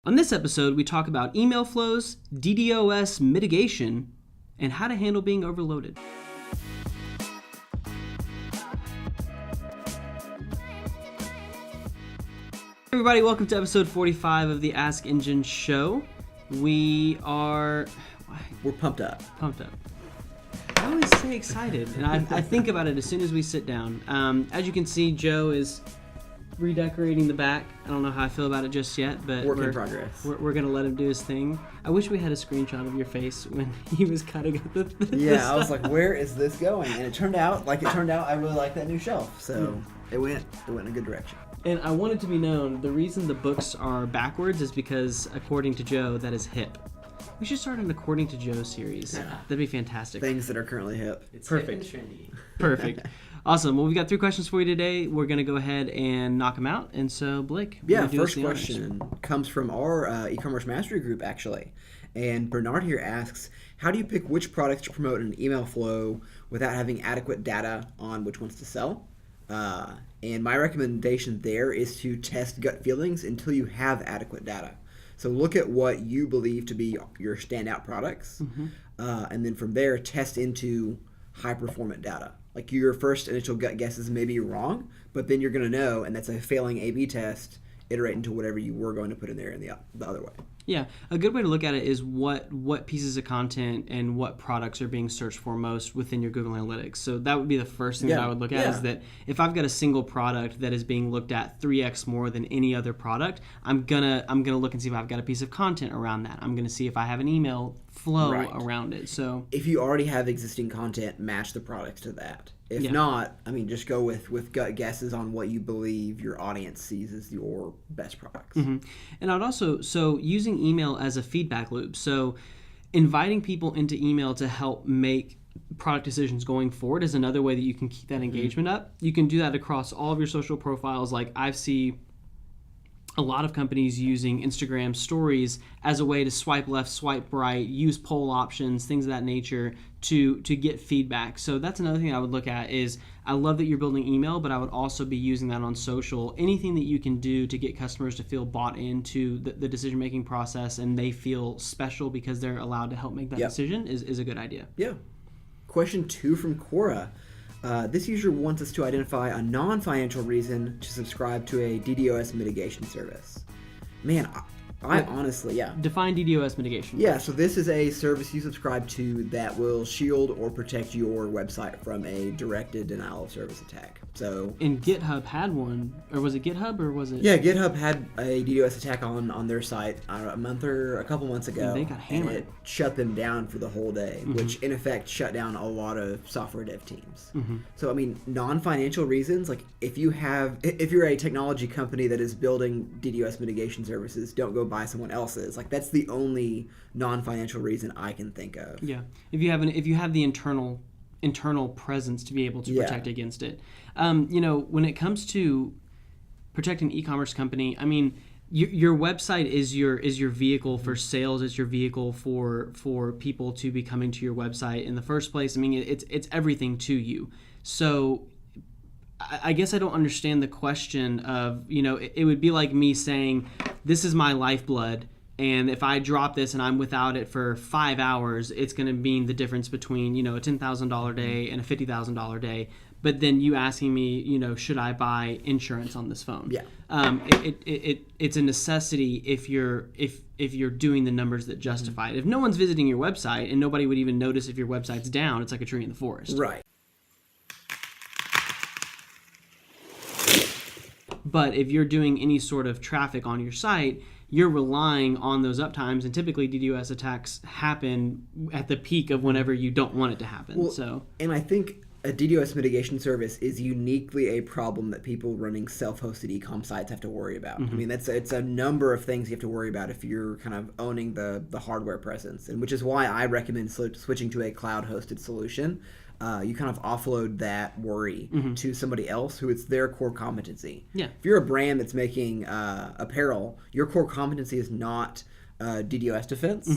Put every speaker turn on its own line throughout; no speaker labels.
On this episode, we talk about email flows, DDoS mitigation, and how to handle being overloaded. Everybody, welcome to episode 45 of the AskEngine show. We're
pumped up.
I always say excited, and I think about it as soon as we sit down. As you can see, Joe is redecorating the back. I don't know how I feel about it just yet, but
Work in progress.
We're gonna let him do his thing. I wish we had a screenshot of your face when he was cutting up the
Yeah, I was like, where is this going? And it turned out, I really like that new shelf. So it went in a good direction.
And I want it to be known, the reason the books are backwards is because, according to Joe, that is hip. We should start an According to Joe series.
Yeah.
That'd be fantastic.
Things that are currently hip.
It's perfect. Hip and trendy. Perfect. Awesome. Well, we've got 3 questions for you today. We're going to go ahead and knock them out. And so, Blake,
First question comes from our e-commerce mastery group, actually. And Bernard here asks, how do you pick which products to promote in an email flow without having adequate data on which ones to sell? And my recommendation there is to test gut feelings until you have adequate data. So look at what you believe to be your standout products, and then from there, test into high-performant data. Like your first initial gut guesses may be wrong, but then you're going to know, and that's a failing A/B test, iterate into whatever you were going to put in there in the other way.
Yeah, a good way to look at it is what pieces of content and what products are being searched for most within your Google Analytics. So that would be the first thing that I would look at is that if I've got a single product that is being looked at 3x more than any other product, I'm gonna look and see if I've got a piece of content around that. I'm gonna see if I have an email flow around it. So
if you already have existing content, match the products to that. If not, just go with gut guesses on what you believe your audience sees as your best products.
And I'd also, using email as a feedback loop. So inviting people into email to help make product decisions going forward is another way that you can keep that engagement up. You can do that across all of your social profiles. Like I see a lot of companies using Instagram stories as a way to swipe left, swipe right, use poll options, things of that nature to get feedback. So that's another thing I would look at is I love that you're building email, but I would also be using that on social. Anything that you can do to get customers to feel bought into the decision-making process and they feel special because they're allowed to help make that decision is a good idea.
Yeah. Question 2 from Cora. This user wants us to identify a non-financial reason to subscribe to a DDoS mitigation service. Man, I honestly,
Define DDoS mitigation.
Yeah, so this is a service you subscribe to that will shield or protect your website from a directed denial of service attack. So,
and GitHub had one, or was it GitHub or was it?
Yeah, GitHub had a DDoS attack on their site a couple months ago.
And they got hammered.
And it shut them down for the whole day, which in effect shut down a lot of software dev teams. So non-financial reasons, like if you're a technology company that is building DDoS mitigation services, don't go buy someone else's. Like that's the only non-financial reason I can think of. Yeah,
if you have the internal presence to be able to protect against it. When it comes to protecting an e-commerce company, your website is your vehicle for sales. It's your vehicle for people to be coming to your website in the first place. It's everything to you. So I guess I don't understand the question of, it would be like me saying, this is my lifeblood, and if I drop this and I'm without it for 5 hours, it's going to mean the difference between, a $10,000 day and a $50,000 day. But then you asking me, should I buy insurance on this phone?
Yeah.
It's a necessity if you're doing the numbers that justify it. If no one's visiting your website and nobody would even notice if your website's down, it's like a tree in the forest.
Right.
But if you're doing any sort of traffic on your site, you're relying on those uptimes, and typically DDoS attacks happen at the peak of whenever you don't want it to happen.
And I think a DDoS mitigation service is uniquely a problem that people running self-hosted e-com sites have to worry about. It's a number of things you have to worry about if you're kind of owning the hardware presence, and which is why I recommend switching to a cloud-hosted solution. You kind of offload that worry to somebody else who it's their core competency.
Yeah.
If you're a brand that's making apparel, your core competency is not DDoS defense,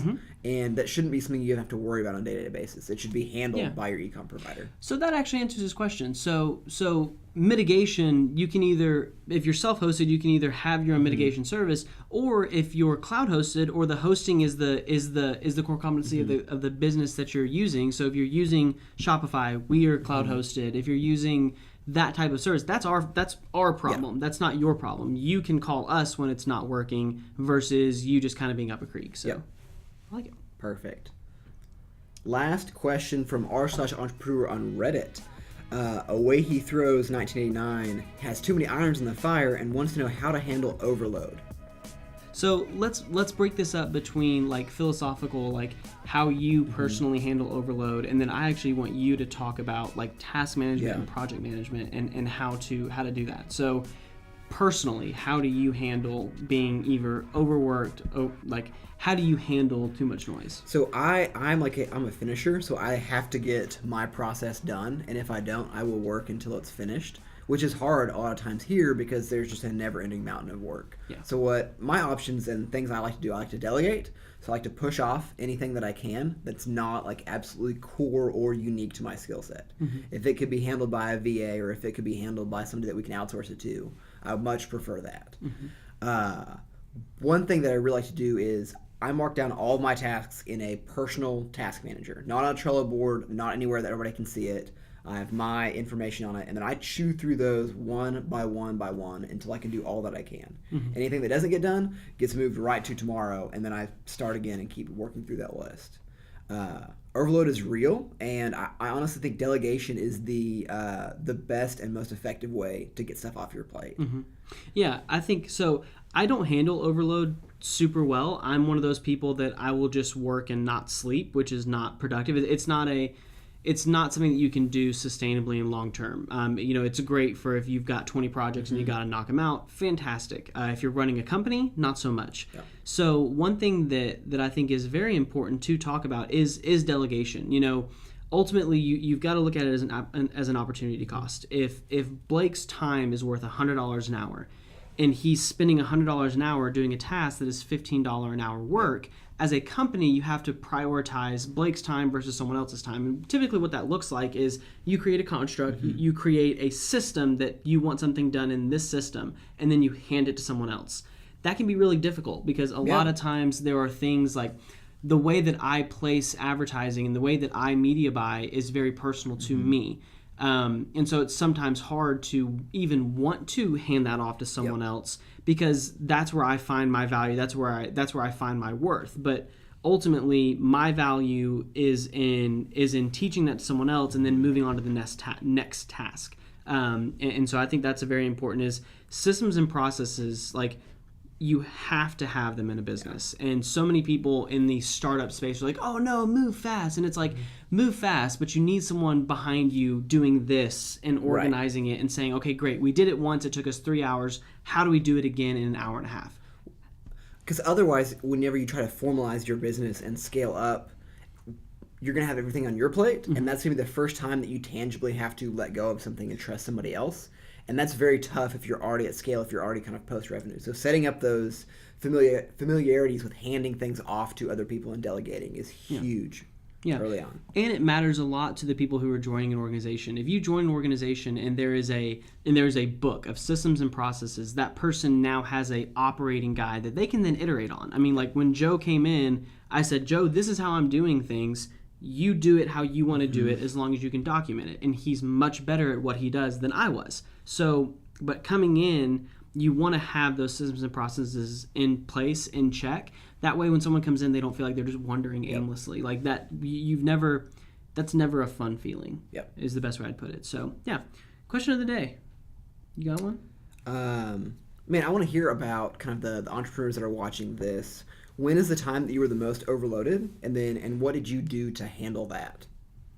and that shouldn't be something you have to worry about on a day-to-day basis. It should be handled by your e-com provider.
So that actually answers this question. So mitigation, you can either, if you're self-hosted, you can either have your own mitigation service, or if you're cloud-hosted, or the hosting is the core competency of the business that you're using. So if you're using Shopify, we are cloud-hosted. If you're using that type of service, that's our problem. That's not your problem. You can call us when it's not working versus you just kind of being up a creek. So I like it.
Perfect. Last question from r/entrepreneur on Reddit. Away He Throws 1989 has too many irons in the fire and wants to know how to handle overload.
So let's break this up between like philosophical, like how you personally handle overload, and then I actually want you to talk about like task management and project management and how to do that. So personally, how do you handle being either overworked, like how do you handle too much noise?
So I'm a finisher, so I have to get my process done, and if I don't, I will work until it's finished, which is hard a lot of times here because there's just a never-ending mountain of work. So what my options and things I like to do, I like to delegate. So I like to push off anything that I can that's not like absolutely core or unique to my skill set. If it could be handled by a VA or if it could be handled by somebody that we can outsource it to, I would much prefer that. One thing that I really like to do is I mark down all of my tasks in a personal task manager, not on a Trello board, not anywhere that everybody can see it. I have my information on it, and then I chew through those one by one until I can do all that I can. Anything that doesn't get done gets moved right to tomorrow, and then I start again and keep working through that list. Overload is real, and I honestly think delegation is the best and most effective way to get stuff off your plate.
Yeah, I think so. I don't handle overload super well. I'm one of those people that I will just work and not sleep, which is not productive. It's not something that you can do sustainably and long term. It's great for if you've got 20 projects and you got to knock them out. Fantastic. If you're running a company, not so much. So one thing that I think is very important to talk about is delegation. Ultimately, you've got to look at it as an opportunity cost. If Blake's time is worth $100 an hour, and he's spending $100 an hour doing a task that is $15 an hour work, as a company, you have to prioritize Blake's time versus someone else's time. And typically what that looks like is you create a construct, you create a system that you want something done in this system, and then you hand it to someone else. That can be really difficult because a lot of times there are things like the way that I place advertising and the way that I media buy is very personal to me. And so it's sometimes hard to even want to hand that off to someone else because that's where I find my value. That's where I find my worth. But ultimately, my value is in teaching that to someone else and then moving on to the next task. And so I think that's a very important is systems and processes like. You have to have them in a business. And so many people in the startup space are like, oh no, move fast. And it's like, move fast, but you need someone behind you doing this and organizing it and saying, okay, great, we did it once, it took us 3 hours. How do we do it again in an hour and a half?
Because otherwise, whenever you try to formalize your business and scale up, you're going to have everything on your plate. And that's going to be the first time that you tangibly have to let go of something and trust somebody else. And that's very tough if you're already at scale, if you're already kind of post-revenue. So setting up those familiarities with handing things off to other people and delegating is huge early on.
And it matters a lot to the people who are joining an organization. If you join an organization and there is a book of systems and processes, that person now has a operating guide that they can then iterate on. I mean, like when Joe came in, I said, Joe, this is how I'm doing things. You do it how you want to do it as long as you can document it. And he's much better at what he does than I was. So, but coming in, you want to have those systems and processes in place, in check. That way when someone comes in, they don't feel like they're just wandering aimlessly. Like that, that's never a fun feeling, is the best way I'd put it. So, question of the day. You got one?
Man, I want to hear about kind of the entrepreneurs that are watching this. When is the time that you were the most overloaded? And what did you do to handle that?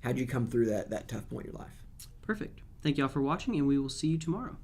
How did you come through that tough point in your life?
Perfect. Thank you all for watching, and we will see you tomorrow.